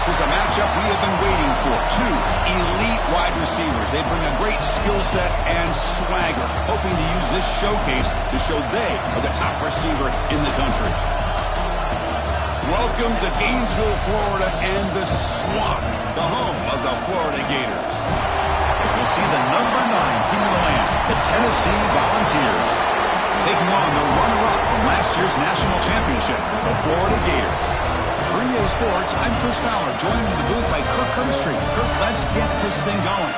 This is a matchup we have been waiting for. Two elite wide receivers. They bring a great skill set and swagger, hoping to use this showcase to show they are the top receiver in the country. Welcome to Gainesville, Florida, and the Swamp, the home of the Florida Gators. As we'll see the number 9 team of the land, the Tennessee Volunteers, taking on the runner-up from last year's national championship, the Florida Gators. For EA Sports, I'm Chris Fowler, joined in the booth by Kirk Herbstreit. Kirk, let's get this thing going.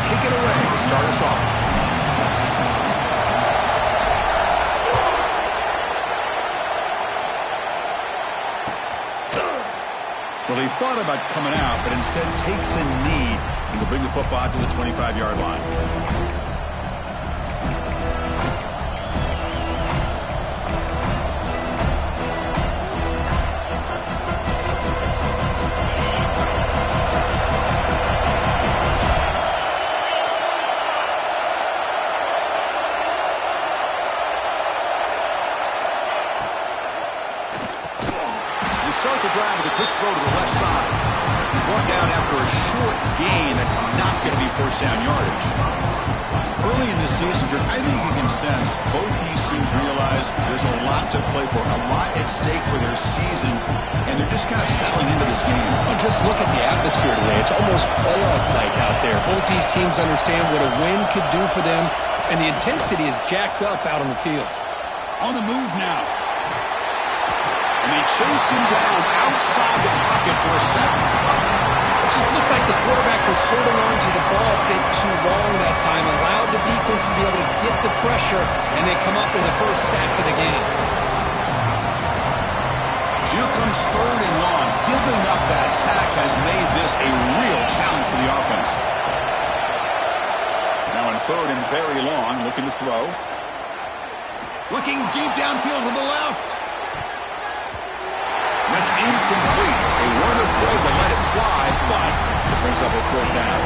Kick it away to start us off. Well, he thought about coming out, but instead takes a knee and will bring the football to the 25-yard line. Start the drive with a quick throw to the left side. He's brought down after a short gain that's not going to be first down yardage. Early in this season, I think you can sense both these teams realize there's a lot to play for, a lot at stake for their seasons, and they're just kind of settling into this game. Well, just look at the atmosphere today. It's almost playoff-like out there. Both these teams understand what a win could do for them, and the intensity is jacked up out on the field. On the move now. And they chase him down outside the pocket for a second. It just looked like the quarterback was holding on to the ball a bit too long that time, allowed the defense to be able to get the pressure, and they come up with the first sack of the game. Here comes third and long. Giving up that sack has made this a real challenge for the offense. Now on third and very long, looking to throw. Looking deep downfield to the left. That's incomplete. They weren't afraid to let it fly, but it brings up a fourth down.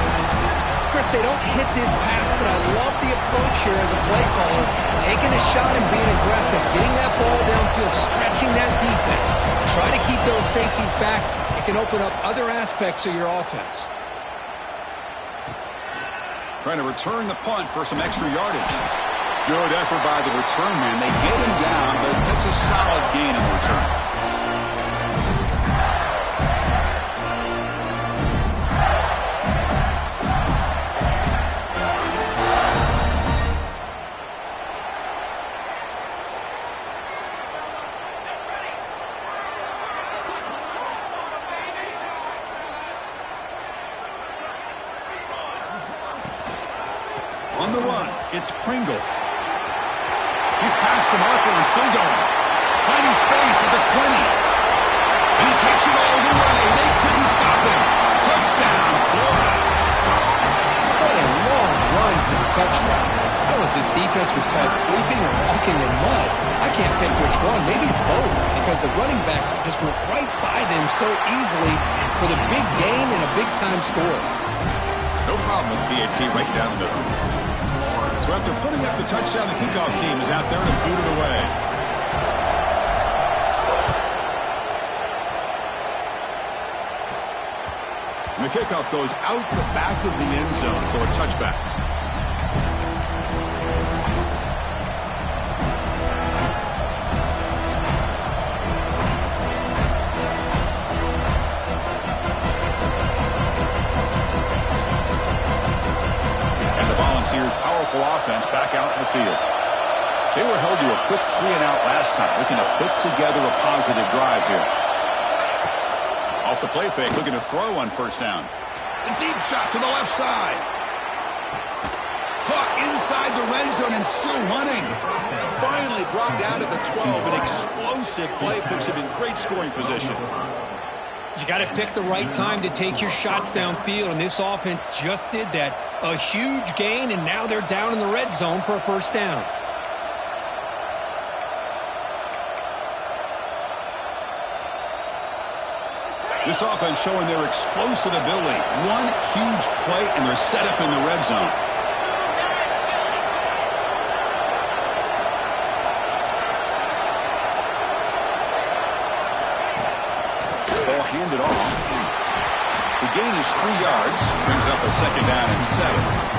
Chris, they don't hit this pass, but I love the approach here as a play caller. Taking a shot and being aggressive, getting that ball downfield, stretching that defense. Try to keep those safeties back. It can open up other aspects of your offense. Trying to return the punt for some extra yardage. Good effort by the return man. They get him down, but that's a solid gain in the return. On the run, it's Pringle. He's past the marker and still going. Finding space at the 20. And he takes it all the way. They couldn't stop him. Touchdown, Florida. What a long run for the touchdown. I don't know if this defense was caught sleeping or walking in mud. I can't pick which one. Maybe it's both, because the running back just went right by them so easily for the big gain and a big-time score. No problem with BAT right down the middle. So after putting up the touchdown, the kickoff team is out there to boot it away. And the kickoff goes out the back of the end zone, so a touchback. Powerful offense back out in the field. They were held to a quick 3-and-out last time, looking to put together a positive drive here. Off the play fake, looking to throw on first down. A deep shot to the left side. Caught inside the red zone and still running. Finally brought down at the 12. An explosive play puts him in great scoring position. You got to pick the right time to take your shots downfield, and this offense just did that. A huge gain, and now they're down in the red zone for a first down. This offense showing their explosive ability. One huge play, and they're set up in the red zone. Ball handed off. The gain is 3 yards. Brings up a 2nd down and 7.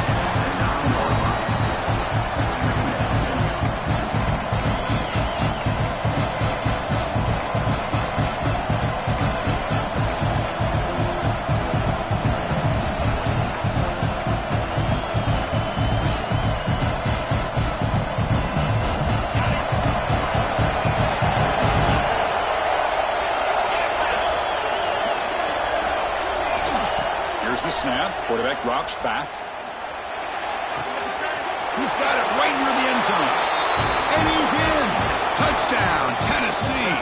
The snap. Quarterback drops back. He's got it right near the end zone. And he's in. Touchdown, Tennessee.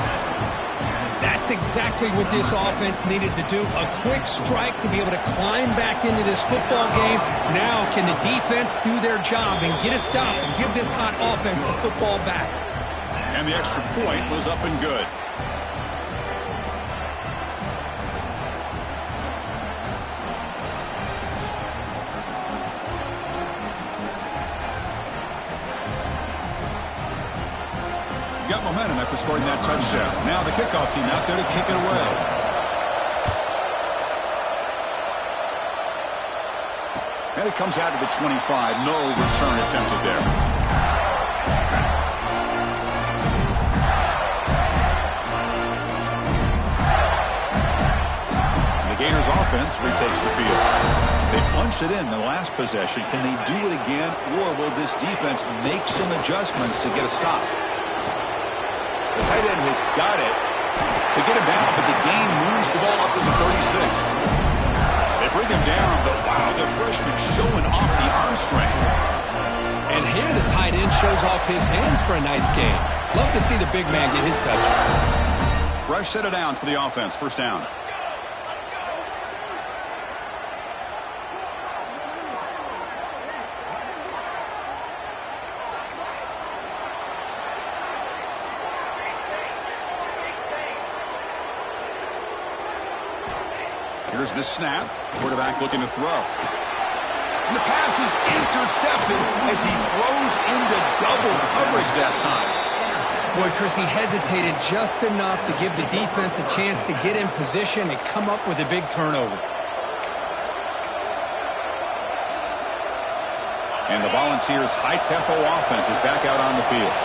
That's exactly what this offense needed to do. A quick strike to be able to climb back into this football game. Now can the defense do their job and get a stop and give this hot offense the football back? And the extra point was up and good. Got momentum after scoring that touchdown. Now the kickoff team out there to kick it away. And it comes out to the 25. No return attempted there. The Gators offense retakes the field. They punched it in the last possession. Can they do it again, or will this defense make some adjustments to get a stop? The tight end has got it. They get him down, but the gain moves the ball up to the 36. They bring him down, but wow, the freshman showing off the arm strength. And here the tight end shows off his hands for a nice gain. Love to see the big man get his touches. Fresh set of downs for the offense. 1st down. Here's the snap. Quarterback looking to throw. And the pass is intercepted as he throws into double coverage that time. Boy, Chris, he hesitated just enough to give the defense a chance to get in position and come up with a big turnover. And the Volunteers' high-tempo offense is back out on the field.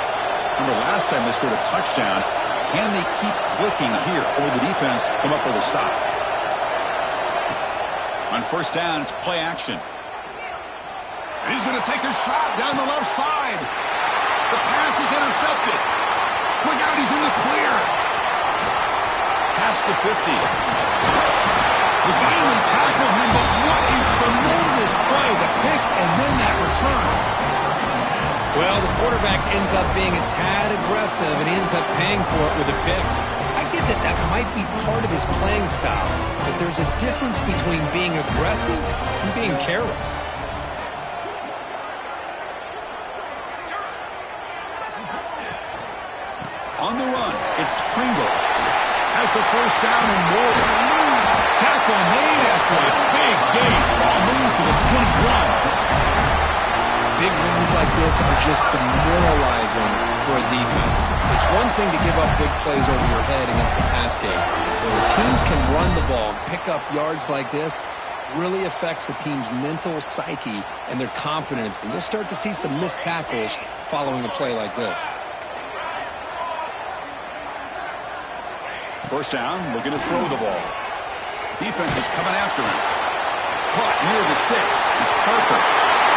Remember, last time they scored a touchdown. Can they keep clicking here, or will the defense come up with a stop? On 1st down, it's play action. And he's going to take a shot down the left side. The pass is intercepted. Look out, he's in the clear. Past the 50. We finally tackle him, but what a tremendous play. The pick and then that return. Well, the quarterback ends up being a tad aggressive, and he ends up paying for it with a pick. I get that that might be part of his playing style, but there's a difference between being aggressive and being careless. On the run, it's Pringle. Has the 1st down and more. Tackle made after a big gain. Ball moves to the 21. Big runs like this are just demoralizing for a defense. It's one thing to give up big plays over your head against the pass game. When the teams can run the ball, pick up yards like this, really affects the team's mental psyche and their confidence. And you'll start to see some missed tackles following a play like this. 1st down, looking to throw the ball. Defense is coming after him. Caught near the sticks. It's Parker.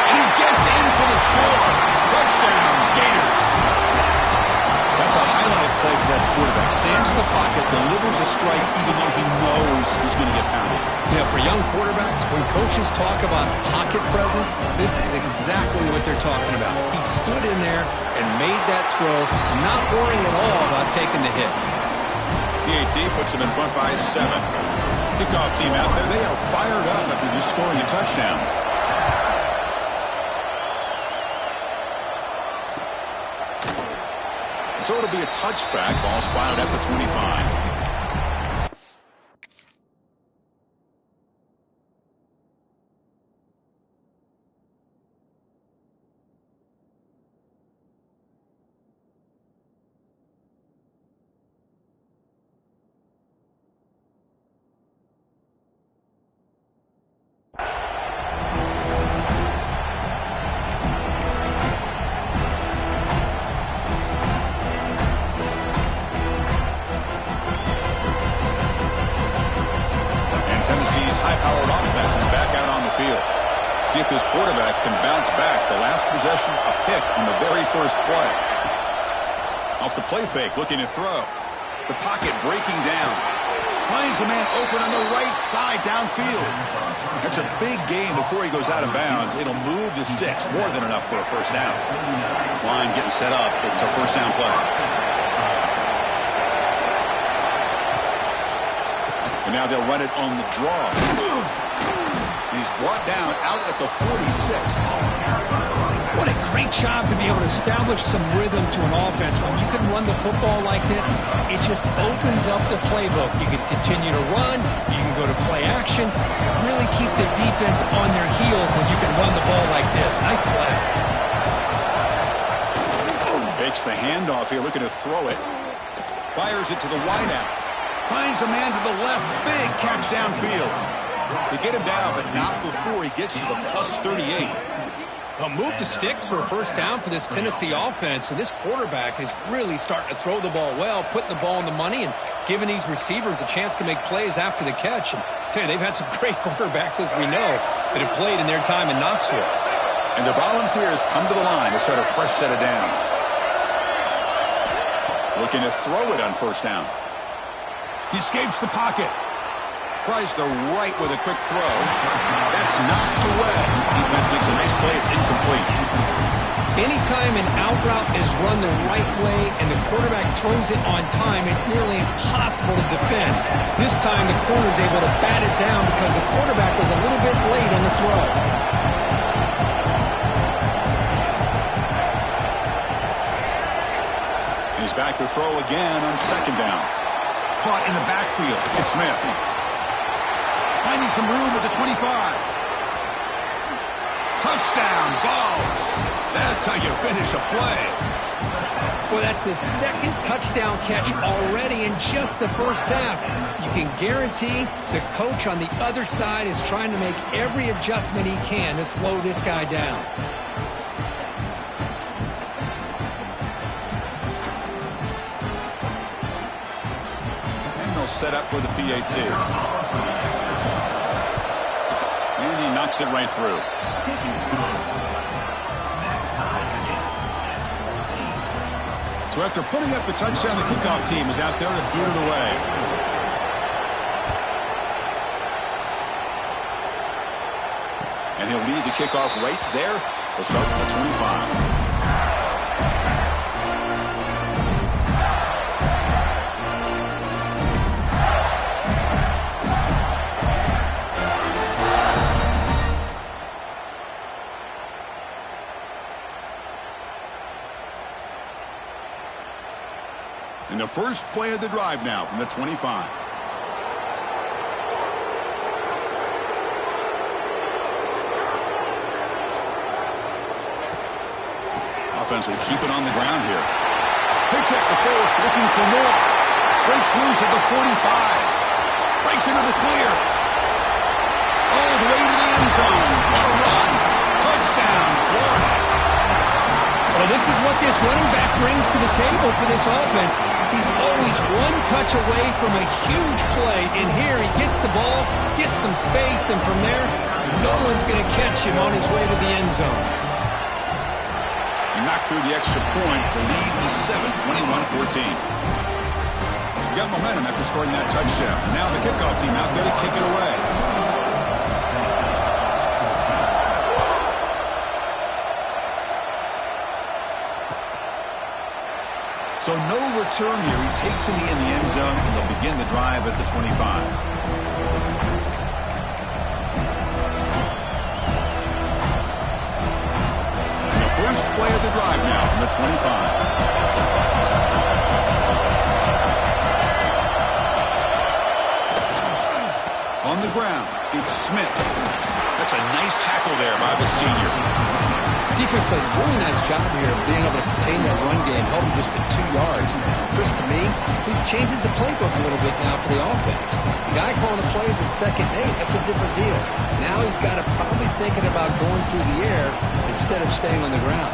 And he gets in for the score. Touchdown, Gators. That's a highlight play for that quarterback. Stands in the pocket, delivers a strike even though he knows he's going to get pounded. Yeah, for young quarterbacks, when coaches talk about pocket presence, this is exactly what they're talking about. He stood in there and made that throw, not worrying at all about taking the hit. PAT puts him in front by 7. Kickoff team out there, they are fired up after just scoring a touchdown. So it'll be a touchback. Ball spotted at the 25. pick on the very first play. Off the play fake, looking to throw. The pocket breaking down. Finds a man open on the right side downfield. That's a big gain before he goes out of bounds. It'll move the sticks more than enough for a first down. This line getting set up. It's a first down play. And now they'll run it on the draw. And he's brought down out at the 46. What a great job to be able to establish some rhythm to an offense. When you can run the football like this, it just opens up the playbook. You can continue to run. You can go to play action. You really keep the defense on their heels when you can run the ball like this. Nice play. Fakes the handoff here, looking to throw it. Fires it to the wideout. Finds a man to the left. Big catch downfield. They get him down, but not before he gets to the plus 38. Well, move the sticks for a first down for this Tennessee offense, and this quarterback is really starting to throw the ball well, putting the ball in the money, and giving these receivers a chance to make plays after the catch. And I tell you, they've had some great quarterbacks, as we know, that have played in their time in Knoxville. And the Volunteers come to the line to start a fresh set of downs. Looking to throw it on first down. He escapes the pocket. Tries the right with a quick throw. That's knocked away. Defense makes a nice play. It's incomplete. Anytime an out route is run the right way and the quarterback throws it on time, it's nearly impossible to defend. This time the corner's able to bat it down because the quarterback was a little bit late on the throw. He's back to throw again on second down. Caught in the backfield. It's Smith. Finding some room at the 25. Touchdown, Vols. That's how you finish a play. Well, that's his second touchdown catch already in just the first half. You can guarantee the coach on the other side is trying to make every adjustment he can to slow this guy down. And they'll set up for the PAT. And he knocks it right through. So after putting up a touchdown, the kickoff team is out there to boot it away. And he'll lead the kickoff right there to start with the 25. In the first play of the drive now from the 25. Offense will keep it on the ground here. Picks up the first, looking for more. Breaks loose at the 45. Breaks into the clear. All the way to the end zone. What a run. Touchdown, Florida. Well, this is what this running back brings to the table for this offense. He's always one touch away from a huge play. And here he gets the ball, gets some space, and from there, no one's going to catch him on his way to the end zone. He knocked through the extra point. The lead is 7, 21-14. You got momentum after scoring that touchdown. Now the kickoff team out there to kick it away. So no return here. He takes it in the end zone, and they'll begin the drive at the 25. And the first play of the drive now from the 25. On the ground, it's Smith. That's a nice tackle there by the senior. Defense does a really nice job here of being able to contain that run game, held him just at 2 yards. Chris, to me, this changes the playbook a little bit now for the offense. The guy calling the plays at 2nd and 8, that's a different deal. Now he's got to probably thinking about going through the air instead of staying on the ground.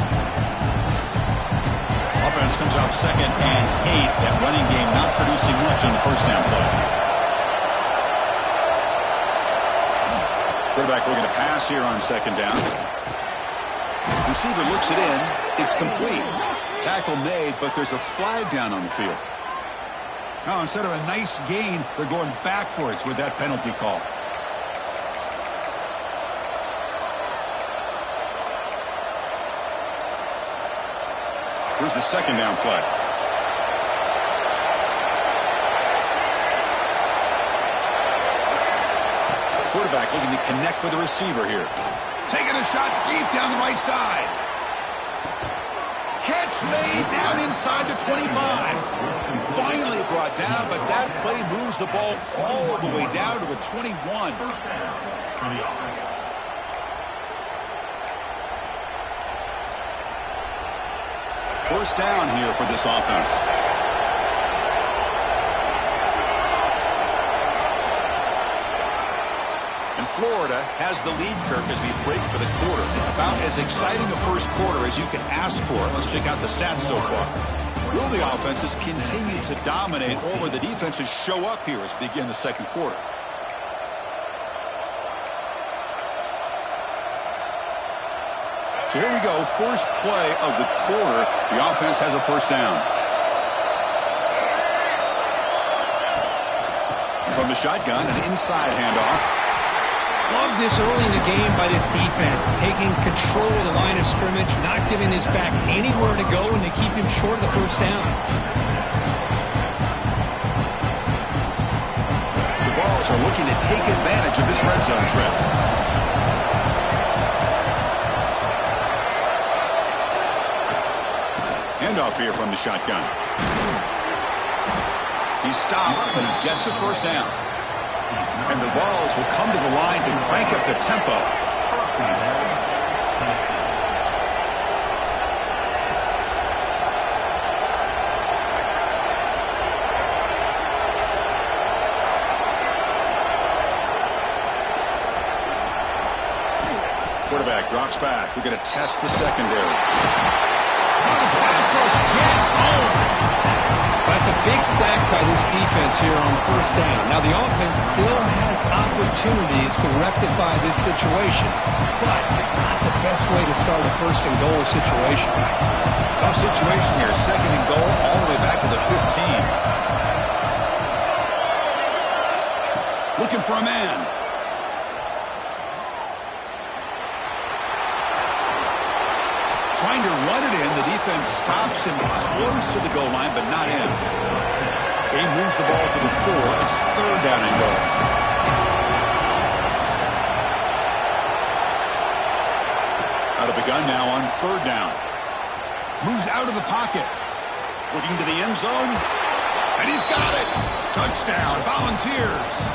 Offense comes out 2nd and 8. That running game not producing much on the first down play. Quarterback looking to pass here on 2nd down. Receiver looks it in. It's complete. Tackle made, but there's a flag down on the field. Now, instead of a nice gain, they're going backwards with that penalty call. Here's the second down play. Quarterback looking to connect with the receiver here. Taking a shot deep down the right side. Catch made down inside the 25. Finally brought down, but that play moves the ball all the way down to the 21. First down here for this offense. And Florida has the lead, Kirk, as we break for the quarter. About as exciting a first quarter as you can ask for. Let's check out the stats so far. Will the offenses continue to dominate, or will the defenses show up here as we begin the second quarter? So here we go, first play of the quarter. The offense has a first down. From the shotgun, an inside handoff. Love this early in the game by this defense, taking control of the line of scrimmage, not giving this back anywhere to go, and they keep him short of the first down. The Vols are looking to take advantage of this red zone trip. Handoff here from the shotgun. He's stopped, but he gets a first down. And the Vols will come to the line to crank up the tempo. Quarterback drops back. We're going to test the secondary. Pass rush gets home. That's a big sack by this defense here on first down. Now, the offense still has opportunities to rectify this situation, but it's not the best way to start a first and goal situation. Tough situation here. Second and goal all the way back to the 15. Looking for a man. Trying to run it in. The defense stops him close to the goal line, but not in. He moves the ball to the 4. It's third down and goal. Out of the gun now on third down. Moves out of the pocket. Looking to the end zone. And he's got it. Touchdown, Volunteers.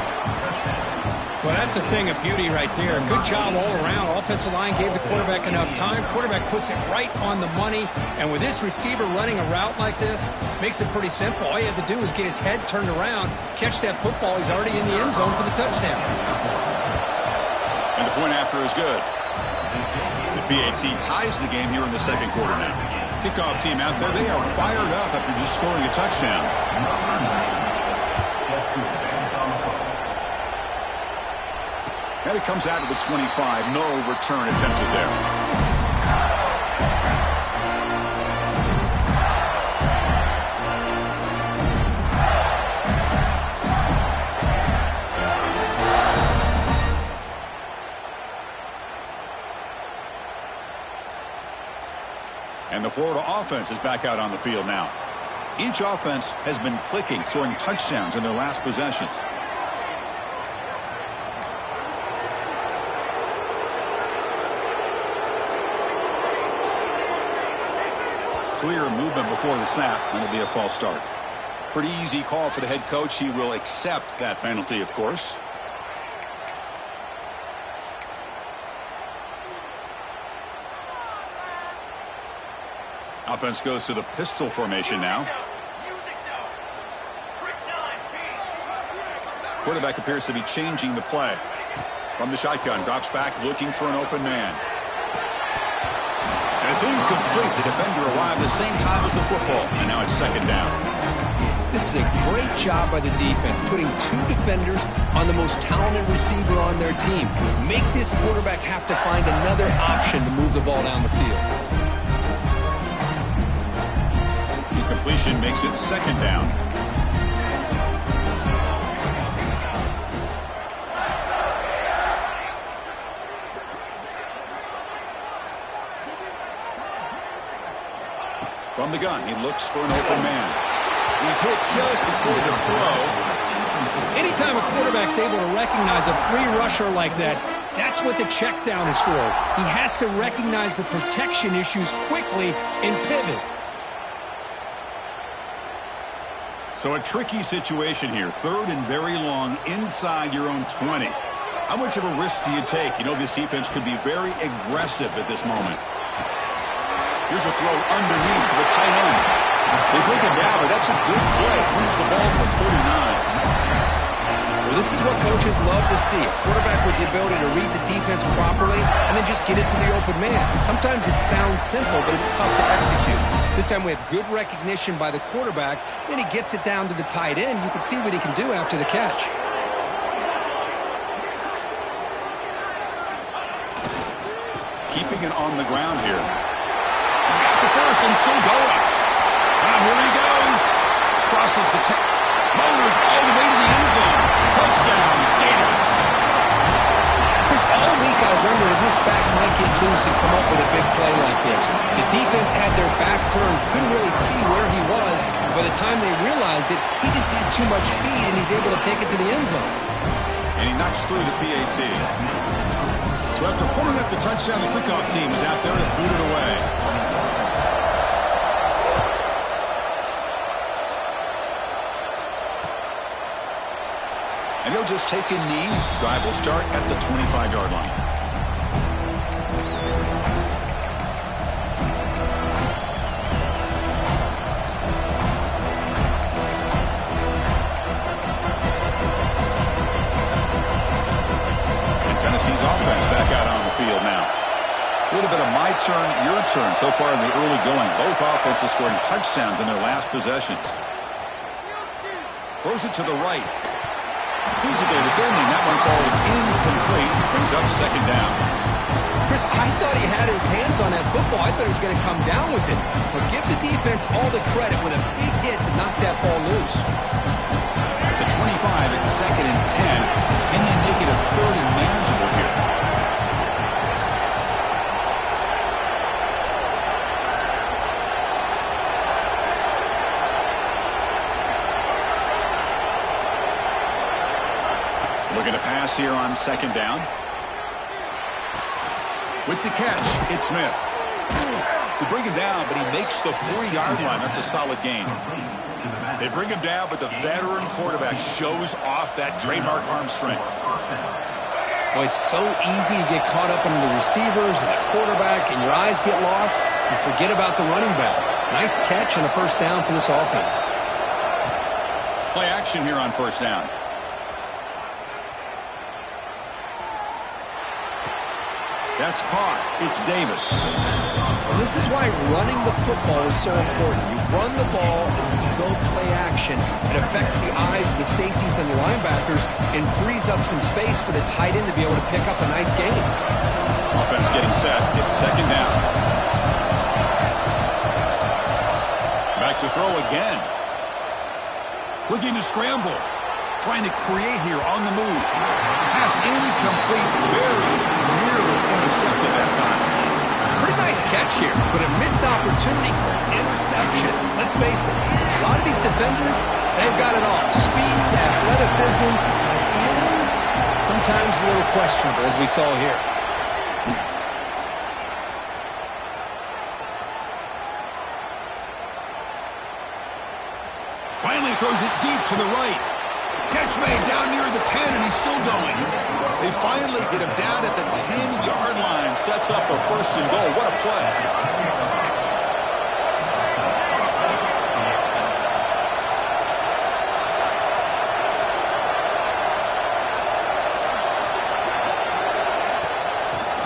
Well, that's a thing of beauty right there. Good job all around. Offensive line gave the quarterback enough time. Quarterback puts it right on the money. And with this receiver running a route like this, makes it pretty simple. All you have to do is get his head turned around, catch that football. He's already in the end zone for the touchdown. And the point after is good. The PAT ties the game here in the second quarter now. Kickoff team out there. They are fired up after just scoring a touchdown. And it comes out to the 25. No return attempted there. And the Florida offense is back out on the field now. Each offense has been clicking, scoring touchdowns in their last possessions. Clear movement before the snap, and it'll be a false start. Pretty easy call for the head coach. He will accept that penalty, of course. Offense goes to the pistol formation now. Quarterback appears to be changing the play. From the shotgun, drops back, looking for an open man. And it's incomplete. The defender arrived the same time as the football, and now it's second down. This is a great job by the defense, putting 2 defenders on the most talented receiver on their team. Make this quarterback have to find another option to move the ball down the field. Incompletion makes it second down. From the gun, he looks for an open man. He's hit just before the throw. Anytime a quarterback's able to recognize a free rusher like that, that's what the check down is for. He has to recognize the protection issues quickly and pivot. So a tricky situation here. 3rd and very long inside your own 20. How much of a risk do you take? You know this defense could be very aggressive at this moment. Here's a throw underneath to the tight end. They break it down, but that's a good play. Moves the ball to the 39. Well, this is what coaches love to see. A quarterback with the ability to read the defense properly and then just get it to the open man. Sometimes it sounds simple, but it's tough to execute. This time we have good recognition by the quarterback. Then he gets it down to the tight end. You can see what he can do after the catch. Keeping it on the ground here. He's got the first and still going. Now here he goes. Crosses the 10. Motors all the way to the end zone. Touchdown, Gators. Chris, all week I wonder if this back might get loose and come up with a big play like this. The defense had their back turned, couldn't really see where he was. By the time they realized it, he just had too much speed, and he's able to take it to the end zone. And he knocks through the PAT. So after putting up the touchdown, the kickoff team is out there to boot it away. And he'll just take a knee. Drive will start at the 25-yard line. And Tennessee's offense back out on the field now. A little bit of my turn, your turn so far in the early going. Both offenses scoring touchdowns in their last possessions. Throws it to the right. Feasible defending. That one falls incomplete. Brings up second down. Chris, I thought he had his hands on that football. I thought he was going to come down with it. But give the defense all the credit with a big hit to knock that ball loose. At the 25, it's 2nd and 10. And they make it a 3rd and manageable here. Looking to pass here on 2nd down. With the catch, it's Smith. They bring him down, but he makes the 4-yard line. That's a solid gain. They bring him down, but the veteran quarterback shows off that trademark arm strength. Well, it's so easy to get caught up in the receivers and the quarterback, and your eyes get lost. You forget about the running back. Nice catch and a first down for this offense. Play action here on 1st down. That's caught. It's Davis. Well, this is why running the football is so important. You run the ball, and you go play action. It affects the eyes of the safeties and the linebackers and frees up some space for the tight end to be able to pick up a nice gain. Offense getting set. It's 2nd down. Back to throw again. Looking to scramble. Trying to create here on the move. Pass incomplete. Very nearly intercepted that time. Pretty nice catch here, but a missed opportunity for an interception. Let's face it, a lot of these defenders, they've got it all. Speed, athleticism, hands, sometimes a little questionable, as we saw here. Finally throws it deep to the right. Catch made down near the 10, and he's still going. They finally get him down at the 10-yard line. Sets up a 1st and goal. What a play.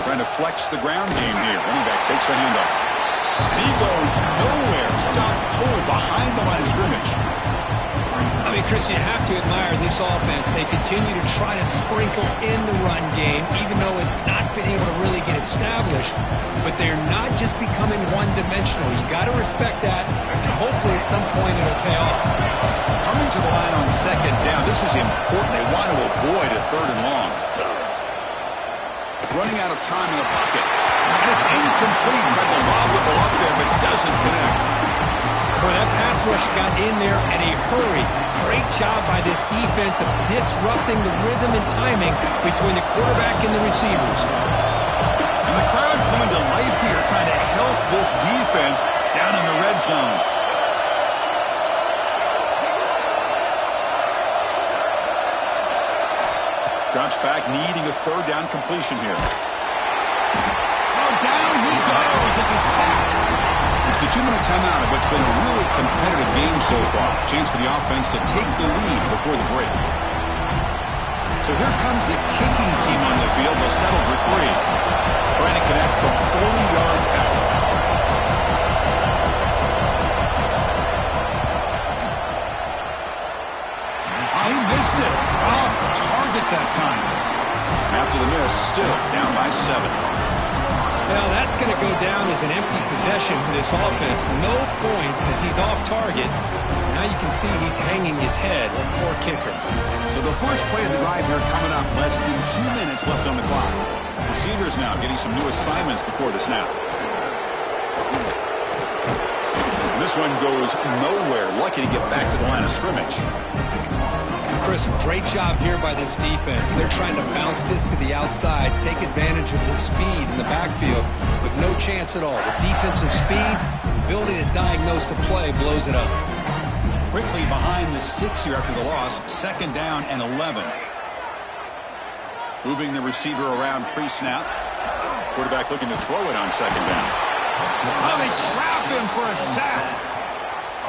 Trying to flex the ground game here. Running back takes the handoff. And he goes nowhere. Stop pull behind the line of scrimmage. I mean, Chris, you have to admire this offense. They continue to try to sprinkle in the run game, even though it's not been able to really get established. But they're not just becoming one-dimensional. You got to respect that, and hopefully at some point it'll pay off. Coming to the line on second down, this is important. They want to avoid a third and long. Running out of time in the pocket. And it's incomplete. Tried to lob the ball up there, but doesn't connect. Boy, that pass rush got in there in a hurry. Great job by this defense of disrupting the rhythm and timing between the quarterback and the receivers. And the crowd coming to life here, trying to help this defense down in the red zone. Drops back, needing a third down completion here. Oh, down he goes. It's a sack. It's the 2-minute timeout of what's been a really competitive game so far. Chance for the offense to take the lead before the break. So here comes the kicking team on the field. They'll settle for 3. Trying to connect from 40 yards out. He missed it. Off target that time. After the miss, still down by 7. Now that's going to go down as an empty possession for this offense. No points as he's off target. Now you can see he's hanging his head. Poor kicker. So the first play of the drive here coming up. Less than 2 minutes left on the clock. Receivers now getting some new assignments before the snap. This one goes nowhere. Lucky to get back to the line of scrimmage. Chris, great job here by this defense. They're trying to bounce this to the outside, take advantage of his speed in the backfield, but no chance at all. The defensive speed, ability to diagnose the play, blows it up. Quickly behind the sticks here after the loss. 2nd down and 11. Moving the receiver around pre-snap. Quarterback looking to throw it on 2nd down. Oh, they trap him for a sack.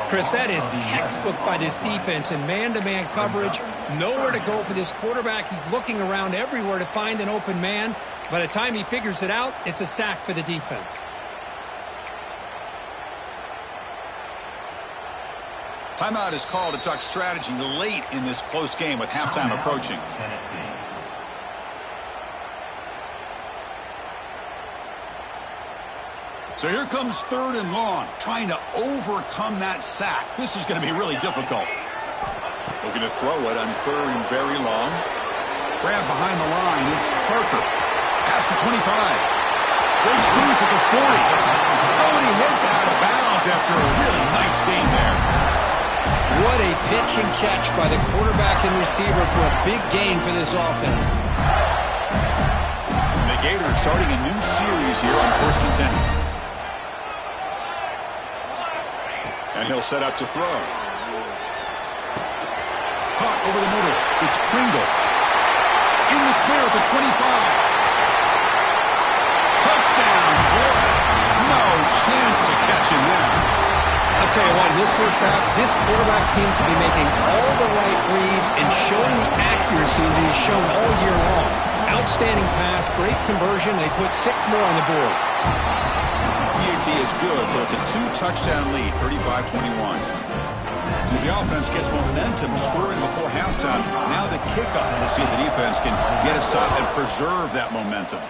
Chris, that is textbook by this defense in man-to-man coverage. Nowhere to go for this quarterback. He's looking around everywhere to find an open man. By the time he figures it out, it's a sack for the defense. Timeout is called to talk strategy late in this close game with halftime approaching. So here comes 3rd and long, trying to overcome that sack. This is going to be really difficult. Looking to throw it on 3rd and very long. Grab behind the line. It's Parker. Past the 25. Breaks loose at the 40. Oh, and he hits out of bounds after a really nice game there. What a pitch and catch by the quarterback and receiver for a big gain for this offense. The Gators starting a new series here on 1st and 10. And he'll set up to throw. Caught over the middle. It's Pringle. In the clear at the 25. Touchdown, Florida. No chance to catch him there. I'll tell you what, in this first half, this quarterback seemed to be making all the right reads and showing the accuracy that he's shown all year long. Outstanding pass, great conversion. They put 6 more on the board. PAT is good, so it's a 2-touchdown lead, 35-21. So the offense gets momentum scoring before halftime. Now the kickoff. We'll see if the defense can get a stop and preserve that momentum.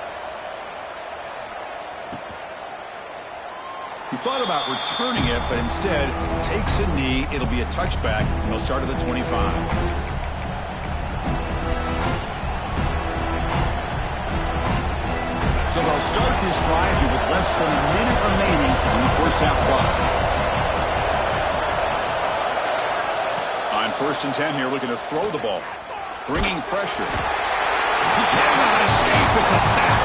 He thought about returning it, but instead takes a knee. It'll be a touchback, and they'll start at the 25. So they'll start this drive here with less than a minute remaining on the first half clock. On 1st and 10 here, looking to throw the ball. Bringing pressure. He cannot escape. It's a sack.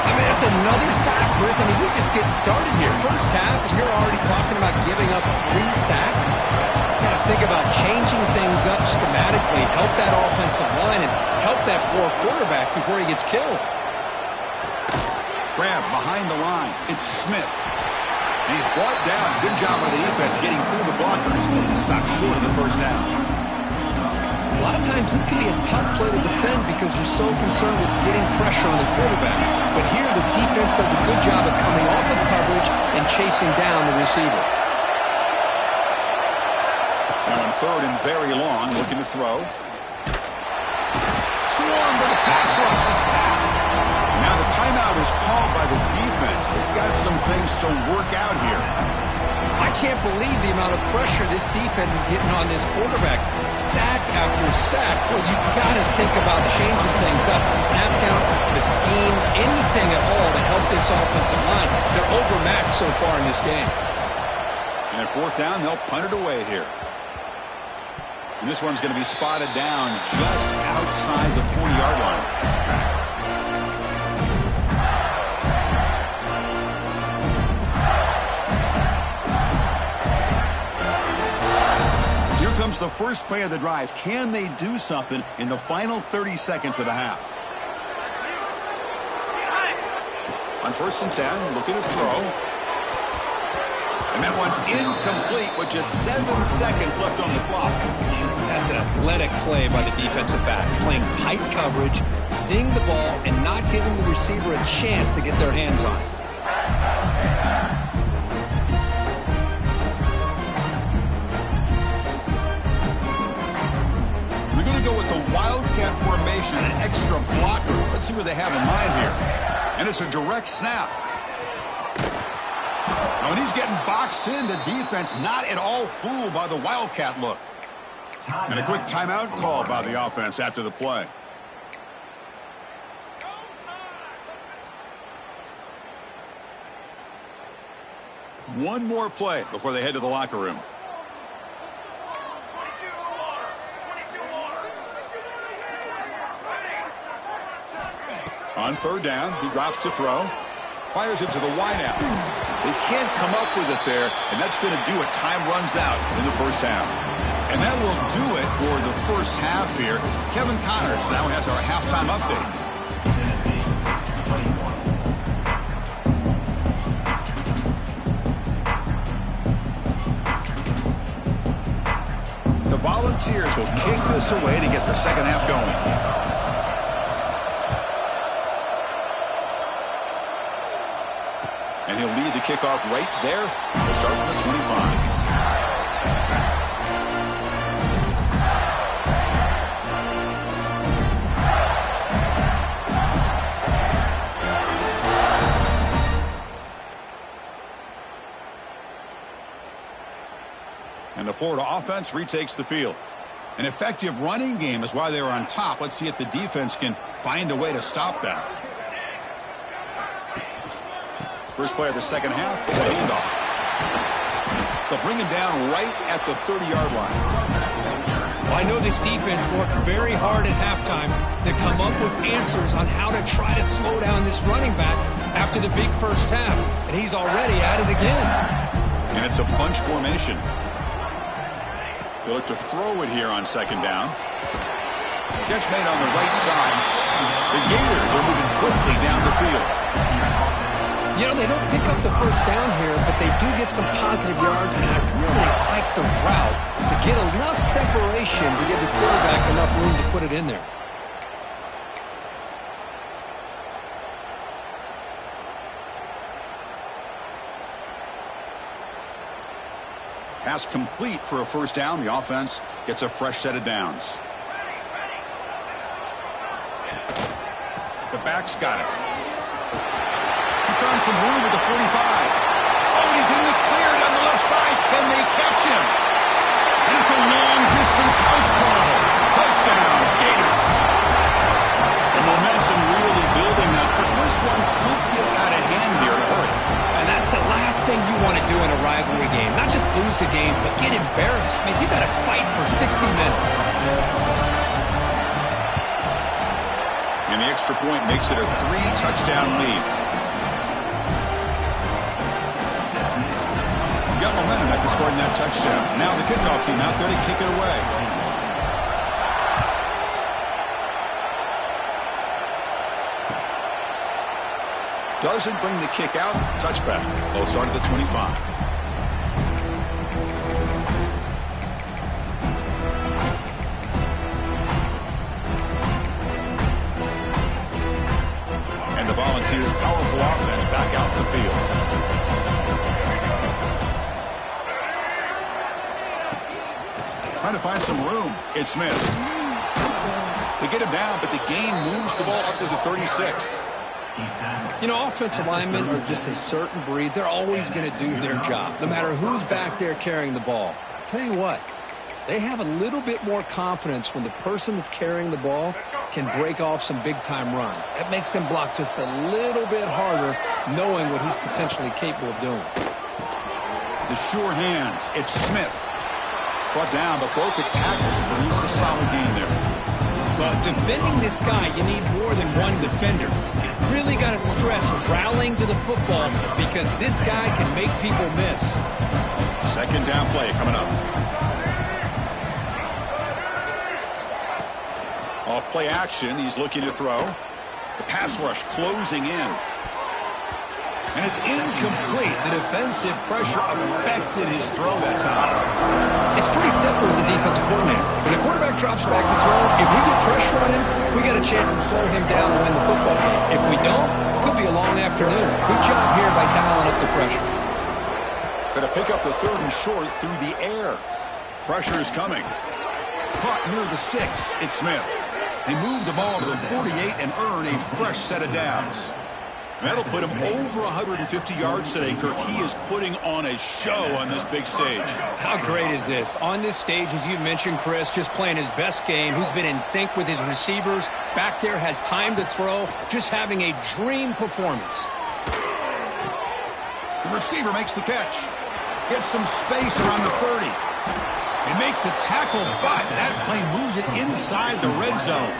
I mean, it's another sack, Chris. I mean, we're just getting started here. First half, and you're already talking about giving up 3 sacks. You got to think about changing things up schematically, help that offensive line, and help that poor quarterback before he gets killed. Grab behind the line. It's Smith. He's brought down. Good job by the defense getting through the blockers. He stopped short of the first down. A lot of times this can be a tough play to defend because you're so concerned with getting pressure on the quarterback. But here the defense does a good job of coming off of coverage and chasing down the receiver. Now on third and very long, looking to throw. Swarmed with a pass rush, a sack. Now the timeout is called by the defense. They've got some things to work out here. I can't believe the amount of pressure this defense is getting on this quarterback. Sack after sack. Well, you got to think about changing things up. The snap count, the scheme, anything at all to help this offensive line. They're overmatched so far in this game. And at fourth down, they'll punt it away here. And this one's going to be spotted down just outside the 40-yard line. Here comes the first play of the drive. Can they do something in the final 30 seconds of the half? On 1st and 10, looking to throw. And that one's incomplete with just 7 seconds left on the clock. That's an athletic play by the defensive back. Playing tight coverage, seeing the ball, and not giving the receiver a chance to get their hands on it. We're going to go with the Wildcat formation, an extra blocker. Let's see what they have in mind here. And it's a direct snap. Now, when he's getting boxed in, the defense not at all fooled by the Wildcat look. And a quick timeout called by the offense after the play. One more play before they head to the locker room. On 3rd down, he drops to throw. Fires it to the wideout. They can't come up with it there, and that's going to do it. Time runs out in the first half. And that will do it for the first half here. Kevin Connors now has our halftime update. The Volunteers will kick this away to get the second half going. And he'll lead the kickoff right there. We'll start from the 25. And the Florida offense retakes the field. An effective running game is why they were on top. Let's see if the defense can find a way to stop that. First play of the second half is a handoff. They'll bring him down right at the 30-yard line. Well, I know this defense worked very hard at halftime to come up with answers on how to try to slow down this running back after the big first half. And he's already at it again. And it's a bunch formation. They look to throw it here on 2nd down. Catch made on the right side. The Gators are moving quickly down the field. You know, they don't pick up the first down here, but they do get some positive yards, and I really like the route to get enough separation to give the quarterback enough room to put it in there. Pass complete for a first down. The offense gets a fresh set of downs. The back's got it. He's found some room with the 45. Oh, and he's in the clear down the left side. Can they catch him? And it's a long-distance house call. Touchdown, Gators. The momentum really building now. This one could get out of hand here in a hurry. And that's the last thing you want to do in a rivalry game. Not just lose the game, but get embarrassed. I mean, you got to fight for 60 minutes. And the extra point makes it a 3-touchdown lead. Got momentum after scoring that touchdown. Now the kickoff team out there to kick it away. Doesn't bring the kick out. Touchback. They'll start at the 25. And the Volunteers' powerful offense back out in the field. Trying to find some room. It's Smith. They get him down, but the gain moves the ball up to the 36. You know, offensive linemen are just a certain breed. They're always going to do their job, no matter who's back there carrying the ball. I'll tell you what, they have a little bit more confidence when the person that's carrying the ball can break off some big-time runs. That makes them block just a little bit harder, knowing what he's potentially capable of doing. The sure hands. It's Smith. Brought down, but broke a tackle to produce a solid gain there. Well, defending this guy, you need more than one defender. You really got to stress rallying to the football because this guy can make people miss. Second down play coming up. Off play action, he's looking to throw. The pass rush closing in. And it's incomplete. The defensive pressure affected his throw that time. It's pretty simple as a defensive coordinator. When a quarterback drops back to throw, if we get pressure on him, we got a chance to slow him down and win the football game. If we don't, it could be a long afternoon. Good job here by dialing up the pressure. Going to pick up the 3rd and short through the air. Pressure is coming. Caught near the sticks. It's Smith. They move the ball to the 48 and earn a fresh set of downs. That'll put him over 150 yards today, Kirk. He is putting on a show on this big stage. How great is this? On this stage, as you mentioned, Chris, just playing his best game. He's been in sync with his receivers. Back there, has time to throw. Just having a dream performance. The receiver makes the catch. Gets some space around the 30. They make the tackle, but that play moves it inside the red zone.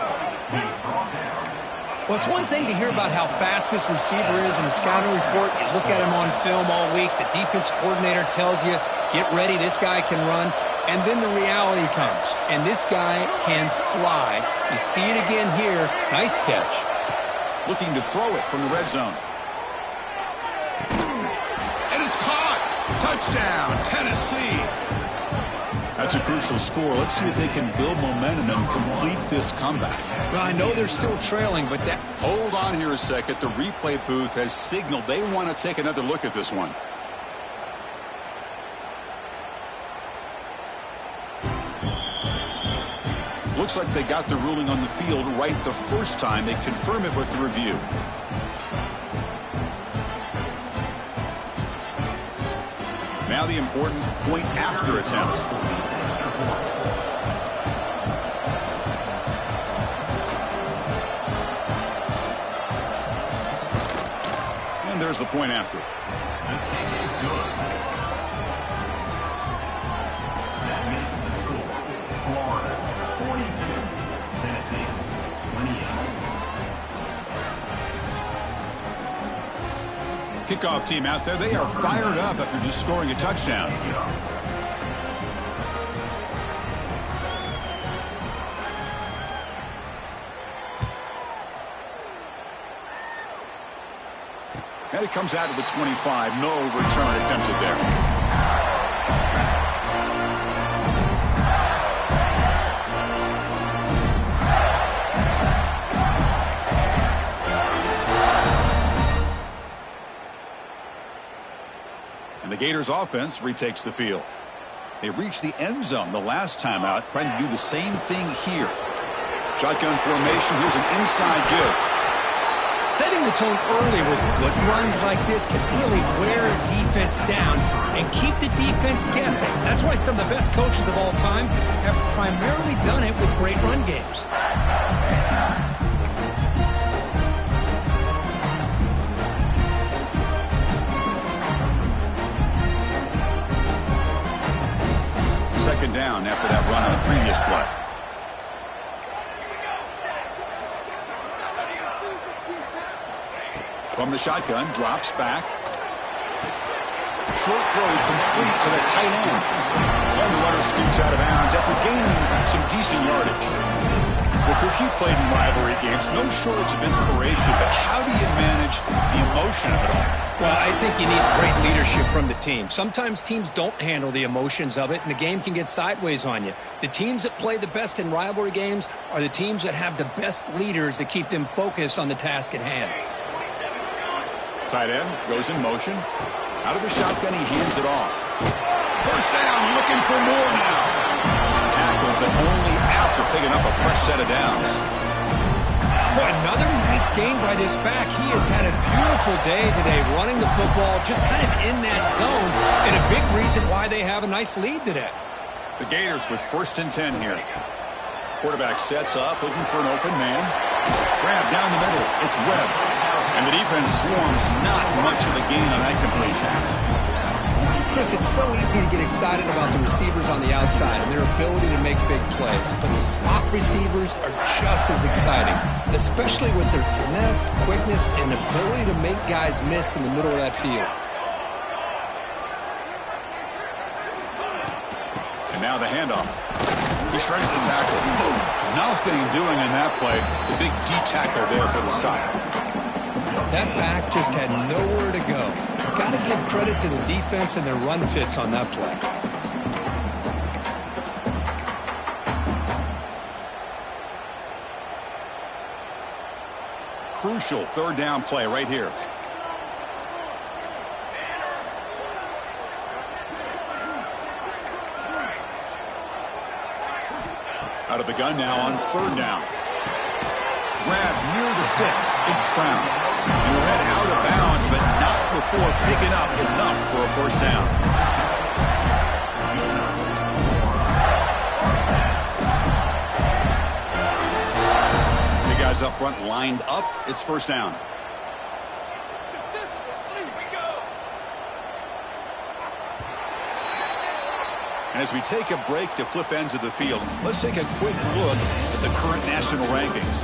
Well, it's one thing to hear about how fast this receiver is in the scouting report. You look at him on film all week. The defense coordinator tells you, get ready, this guy can run. And then the reality comes, and this guy can fly. You see it again here. Nice catch. Looking to throw it from the red zone. And it's caught. Touchdown, Tennessee. That's a crucial score. Let's see if they can build momentum and complete this comeback. Well, I know they're still trailing, but that... Hold on here a second. The replay booth has signaled they want to take another look at this one. Looks like they got the ruling on the field right the first time. They confirm it with the review. Now the important point after attempt. And there's the point after. That makes the score Florida 42, Tennessee 28. Kickoff team out there. They are fired up after just scoring a touchdown. And it comes out to the 25. No return attempted there. And the Gators offense retakes the field. They reached the end zone the last time out, trying to do the same thing here. Shotgun formation. Here's an inside give. Setting the tone early with good runs like this can really wear a defense down and keep the defense guessing. That's why some of the best coaches of all time have primarily done it with great run games. Second down after that run on the previous play. From the shotgun, drops back. Short throw complete to the tight end. And the runner scoots out of bounds after gaining some decent yardage. Well, Kirk, you played in rivalry games. No shortage of inspiration, but how do you manage the emotion of it all? Well, I think you need great leadership from the team. Sometimes teams don't handle the emotions of it, and the game can get sideways on you. The teams that play the best in rivalry games are the teams that have the best leaders to keep them focused on the task at hand. Tight end goes in motion. Out of the shotgun, he hands it off. First down, looking for more now. but only after picking up a fresh set of downs. Boy, another nice game by this back. He has had a beautiful day today running the football, just kind of in that zone, and a big reason why they have a nice lead today. The Gators with 1st and 10 here. Quarterback sets up, looking for an open man. Grab down the middle. It's Webb. And the defense swarms. Not much of a gain on that completion. Chris, it's so easy to get excited about the receivers on the outside and their ability to make big plays, but the slot receivers are just as exciting, especially with their finesse, quickness, and ability to make guys miss in the middle of that field. And now the handoff. He shreds the tackle. Nothing doing in that play. The big D-tackle there for the stop. That back just had nowhere to go. Got to give credit to the defense and their run fits on that play. Crucial 3rd down play right here. Out of the gun now on 3rd down. Grab near the sticks. It's Brown. You read out of bounds, but not before picking up enough for a 1st down. The guys up front lined up. It's 1st down. And as we take a break to flip ends of the field, let's take a quick look at the current national rankings.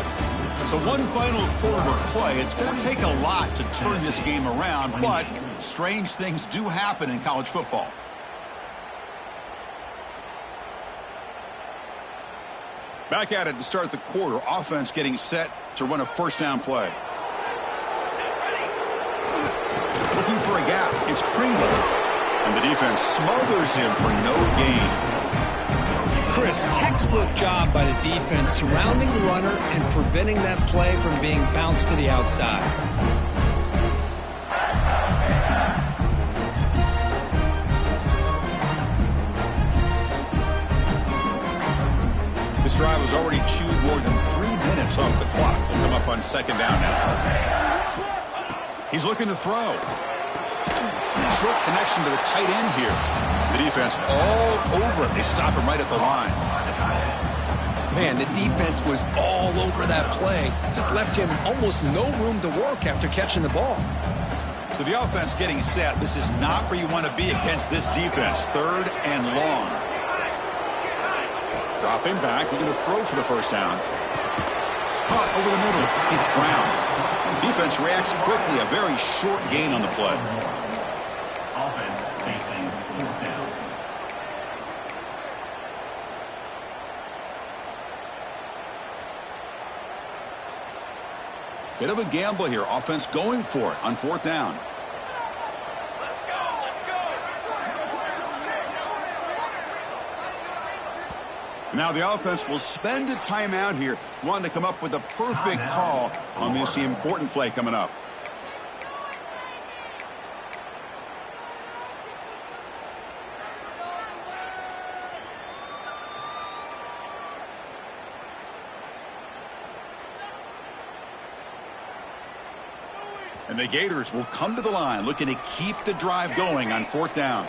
So one final quarter of play. It's going to take a lot to turn this game around, but strange things do happen in college football. Back at it to start the quarter. Offense getting set to run a 1st down play. Looking for a gap. It's Pringle. And the defense smothers him for no gain. Chris, textbook job by the defense surrounding the runner and preventing that play from being bounced to the outside. This drive has already chewed more than 3 minutes off the clock. We'll come up on 2nd down now. He's looking to throw. Short connection to the tight end here. The defense all over it. They stop him right at the line. Man, the defense was all over that play. Just left him almost no room to work after catching the ball. So the offense getting set. This is not where you want to be against this defense. 3rd and long. Dropping back. We're going to throw for the 1st down. Caught over the middle. It's Brown. Defense reacts quickly. A very short gain on the play. Offense facing 4th down. Bit of a gamble here. Offense going for it on 4th down. Now the offense will spend a timeout here, wanting to come up with a perfect call on this important play coming up. And the Gators will come to the line looking to keep the drive going on 4th down.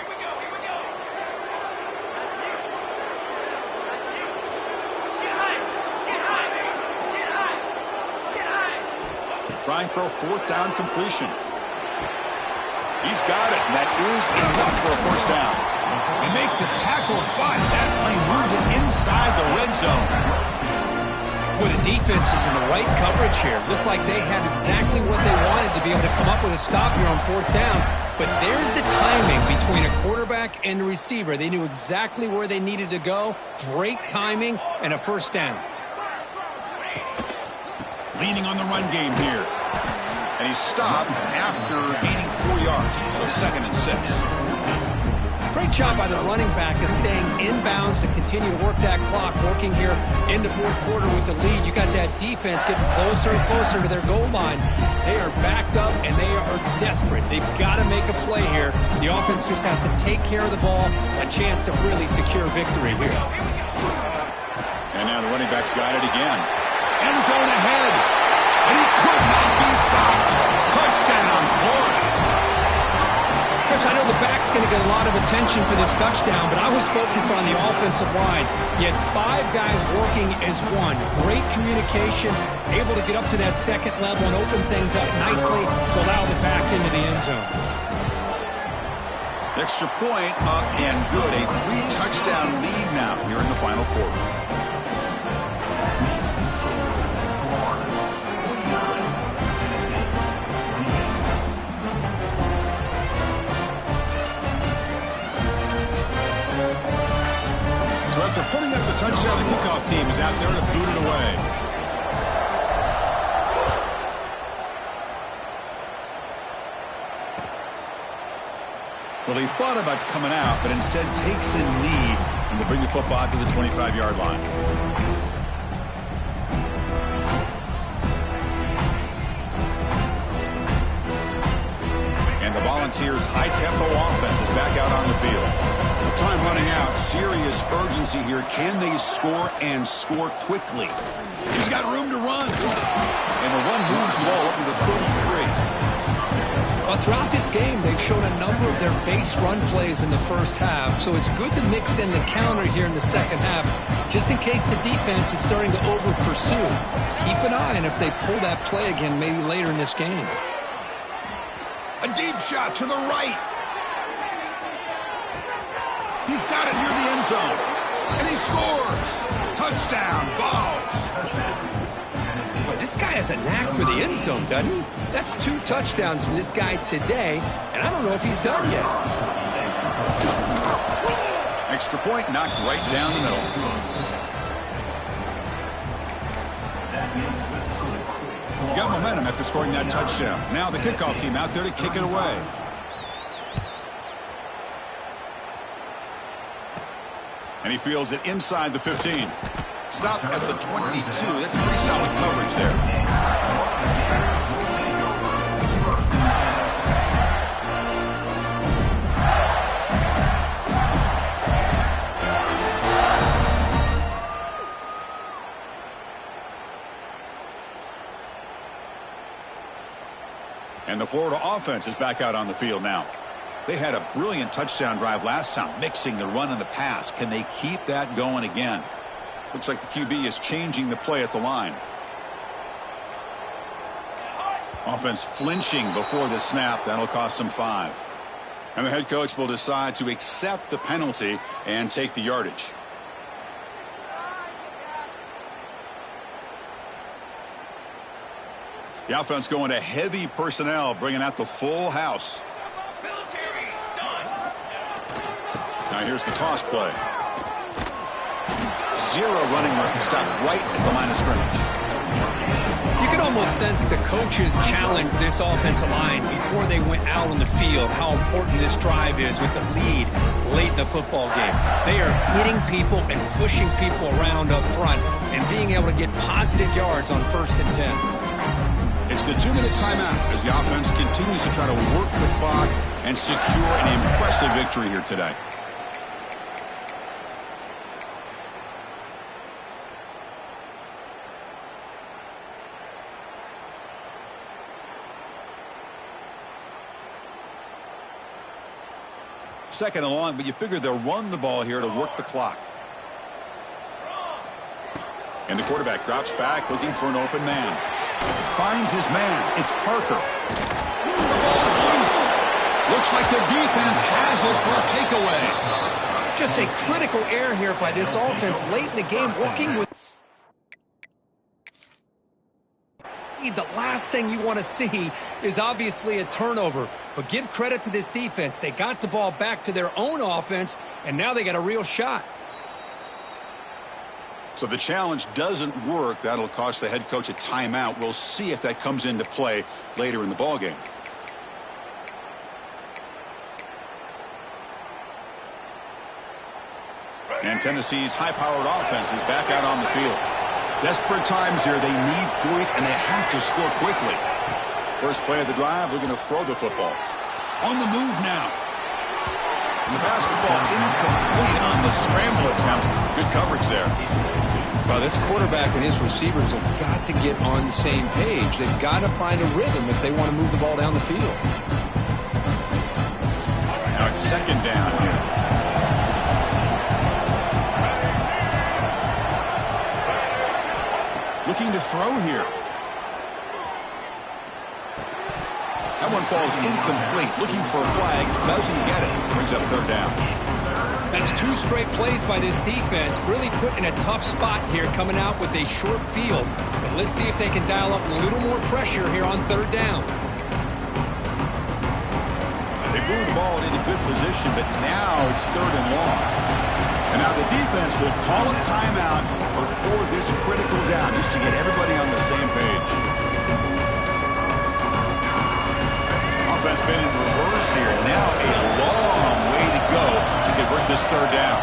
Trying for a 4th down completion. He's got it, and that is enough for a 1st down. They make the tackle, but that play moves it inside the red zone. Well, the defense is in the right coverage here. Looked like they had exactly what they wanted to be able to come up with a stop here on 4th down. But there's the timing between a quarterback and the receiver. They knew exactly where they needed to go. Great timing and a 1st down. Leaning on the run game here. And he's stopped after gaining 4 yards. So 2nd and 6. Great job by the running back of staying inbounds to continue to work that clock, working here in the 4th quarter with the lead. You got that defense getting closer and closer to their goal line. They are backed up, and they are desperate. They've got to make a play here. The offense just has to take care of the ball, a chance to really secure victory here. And now the running back's got it again. End zone ahead. And he could not be stopped. Touchdown, Florida. Chris, I know the back's going to get a lot of attention for this touchdown, but I was focused on the offensive line. You had 5 guys working as one. Great communication, able to get up to that second level and open things up nicely to allow the back into the end zone. Extra point up and good. A 3-touchdown lead now here in the final quarter. So after putting up the touchdown, the kickoff team is out there to boot it away. Well, he thought about coming out, but instead takes a knee and will bring the football out to the 25-yard line. And the Volunteers' high-tempo offense is back out on the field. Time running out. Serious urgency here. Can they score and score quickly? He's got room to run. And the run moves the ball up to the 33. Well, throughout this game, they've shown a number of their base run plays in the first half, so it's good to mix in the counter here in the second half, just in case the defense is starting to over-pursue. Keep an eye on if they pull that play again maybe later in this game. A deep shot to the right. He's got it near the end zone. And he scores. Touchdown, Vols. Boy, this guy has a knack for the end zone, doesn't he? That's 2 touchdowns for this guy today, and I don't know if he's done yet. Extra point knocked right down the middle. Got momentum after scoring that touchdown. Now the kickoff team out there to kick it away. And he fields it inside the 15. Stop at the 22. That's pretty solid coverage there. And the Florida offense is back out on the field now. They had a brilliant touchdown drive last time, mixing the run and the pass. Can they keep that going again? Looks like the QB is changing the play at the line. Offense flinching before the snap. That'll cost them 5. And the head coach will decide to accept the penalty and take the yardage. The offense going to heavy personnel, bringing out the full house. Now here's the toss play. 0 running room. Stop right at the line of scrimmage. You can almost sense the coaches challenged this offensive line before they went out on the field, how important this drive is with the lead late in the football game. They are hitting people and pushing people around up front and being able to get positive yards on 1st and 10. It's the 2-minute timeout as the offense continues to try to work the clock and secure an impressive victory here today. Second and long, but you figure they'll run the ball here to work the clock. And the quarterback drops back looking for an open man. Finds his man. It's Parker. The ball is loose. Looks like the defense has it for a takeaway. Just a critical error here by this offense late in the game, walking with the last thing you want to see is obviously a turnover. But give credit to this defense. They got the ball back to their own offense, and now they got a real shot. So the challenge doesn't work. That'll cost the head coach a timeout. We'll see if that comes into play later in the ballgame. And Tennessee's high-powered offense is back out on the field. Desperate times here. They need points, and they have to score quickly. First play of the drive, they're going to throw the football. On the move now. And the pass will fall incomplete on the scramble attempt. Good coverage there. Well, this quarterback and his receivers have got to get on the same page. They've got to find a rhythm if they want to move the ball down the field. Now it's second down here. Looking to throw here. That one falls incomplete. Looking for a flag. Doesn't get it. Brings up third down. That's 2 straight plays by this defense. Really put in a tough spot here, coming out with a short field. But let's see if they can dial up a little more pressure here on third down. They move the ball into good position, but now it's third and long. And now the defense will call a timeout before this critical down, just to get everybody on the same page. Offense been in reverse here. Now a long way to go to convert this third down.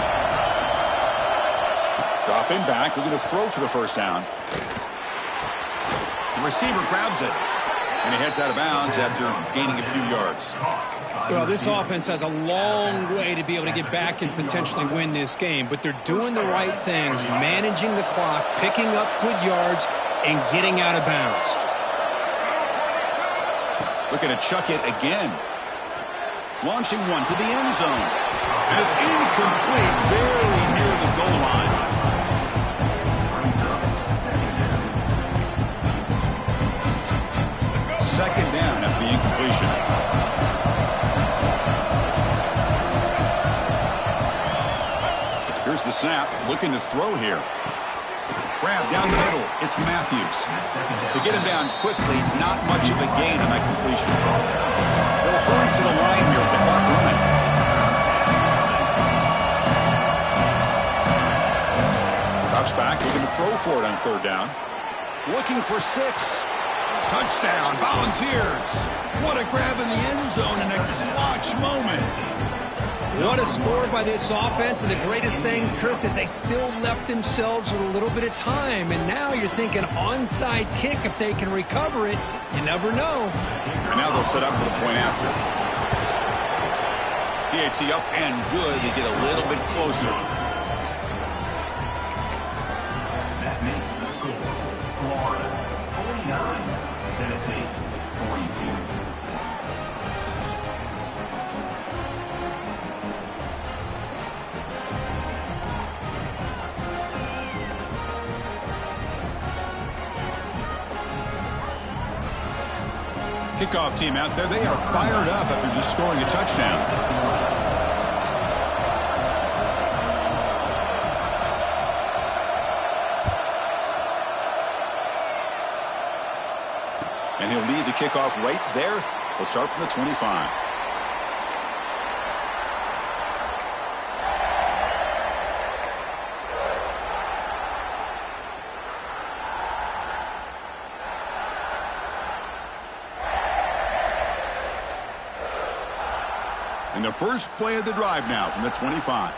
Dropping back, looking to throw for the first down. The receiver grabs it, and he heads out of bounds after gaining a few yards. Well, this offense has a long way to be able to get back and potentially win this game, but they're doing the right things, managing the clock, picking up good yards, and getting out of bounds. Looking to chuck it again. Launching one to the end zone. And it's incomplete, barely near the goal line. Second down after the incompletion. Here's the snap. Looking to throw here. Grab down the middle. It's Matthews. They get him down quickly. Not much of a gain on that completion. They'll hurry to the line here with the clock running. Drops back. Looking to throw for it on third down. Looking for 6. Touchdown. Volunteers. What a grab in the end zone in a clutch moment. What a score by this offense, and the greatest thing, Chris, is they still left themselves with a little bit of time, and now you're thinking onside kick if they can recover it. You never know. And now they'll set up for the point after. PAT up and good. They get a little bit closer. That makes the score Florida 49, Tennessee 42. Kickoff team out there. They are fired up after just scoring a touchdown. And he'll lead the kickoff right there. He'll start from the 25. And the first play of the drive now from the 25.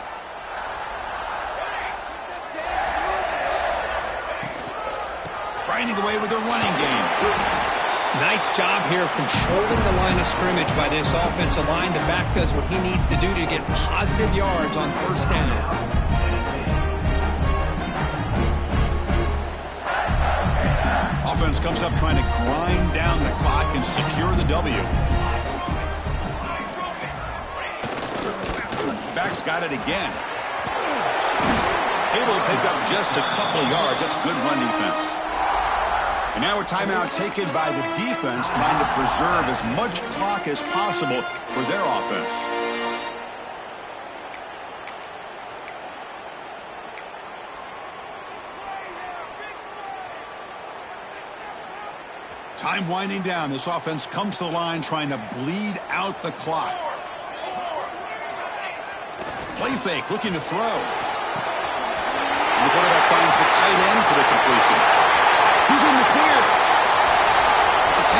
Grinding away with their running game. Nice job here of controlling the line of scrimmage by this offensive line. The back does what he needs to do to get positive yards on first down. Offense comes up trying to grind down the clock and secure the W. Back's got it again. Able to pick up just a couple of yards. That's good run defense. And now a timeout taken by the defense, trying to preserve as much clock as possible for their offense. Time winding down. This offense comes to the line trying to bleed out the clock. Play fake, looking to throw. And the quarterback finds the tight end for the completion. He's in the clear. The 10.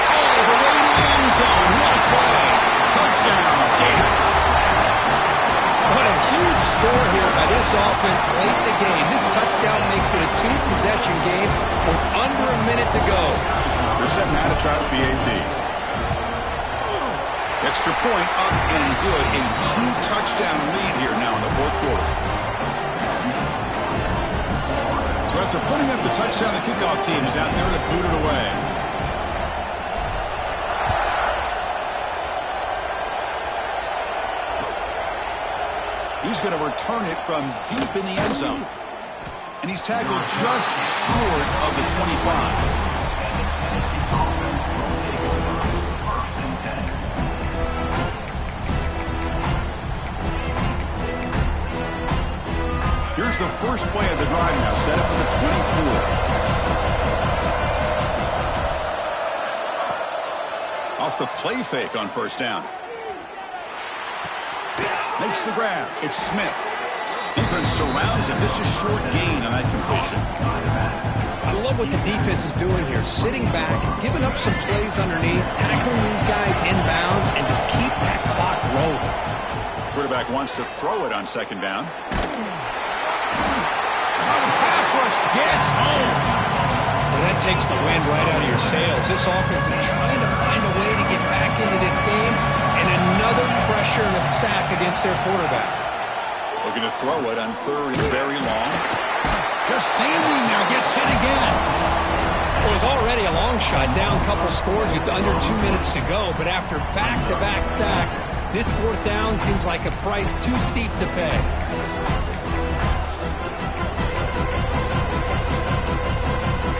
All the way to the end zone. What a play. Touchdown, Gators. What a huge score here by this offense late in the game. This touchdown makes it a 2-possession game with under a minute to go. They're setting out to try the PAT. Extra point up and good. A 2-touchdown lead here now in the fourth quarter. So after putting up the touchdown, the kickoff team is out there to boot it away. He's going to return it from deep in the end zone. And he's tackled just short of the 25. Here's the first play of the drive now, set up at the 24. Off the play fake on first down. Makes the grab. It's Smith. Defense surrounds him. Just a short gain on that completion. I love what the defense is doing here. Sitting back, giving up some plays underneath, tackling these guys inbounds, and just keep that clock rolling. Quarterback wants to throw it on second down. The pass rush gets home. Well, that takes the wind right out of your sails. This offense is trying to find a way to get back into this game, and another pressure and a sack against their quarterback. Looking to throw it on third and very long. Just standing there, gets hit again. It was already a long shot, down a couple scores with under 2 minutes to go, but after back-to-back sacks, this fourth down seems like a price too steep to pay.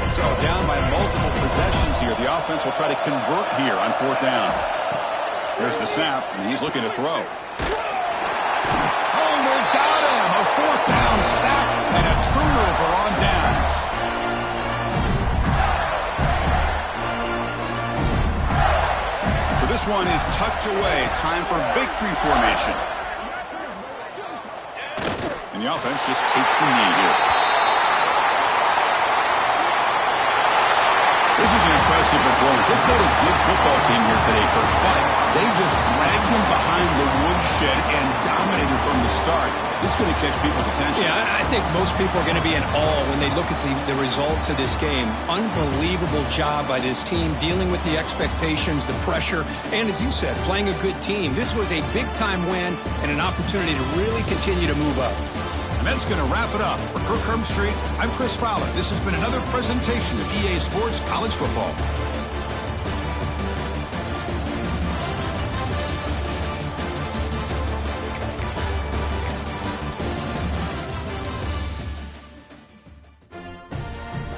So down by multiple possessions here. The offense will try to convert here on fourth down. There's the snap, and he's looking to throw. Oh, they've got him! A fourth down sack and a turnover on downs. So this one is tucked away. Time for victory formation. And the offense just takes a knee here. This is an impressive performance. They've got a good football team here today, Kirk, but they just dragged them behind the woodshed and dominated from the start. This is going to catch people's attention. Yeah, I think most people are going to be in awe when they look at the results of this game. Unbelievable job by this team, dealing with the expectations, the pressure, and as you said, playing a good team. This was a big-time win and an opportunity to really continue to move up. And that's going to wrap it up. For Kirk Street, I'm Chris Fowler. This has been another presentation of EA Sports College Football.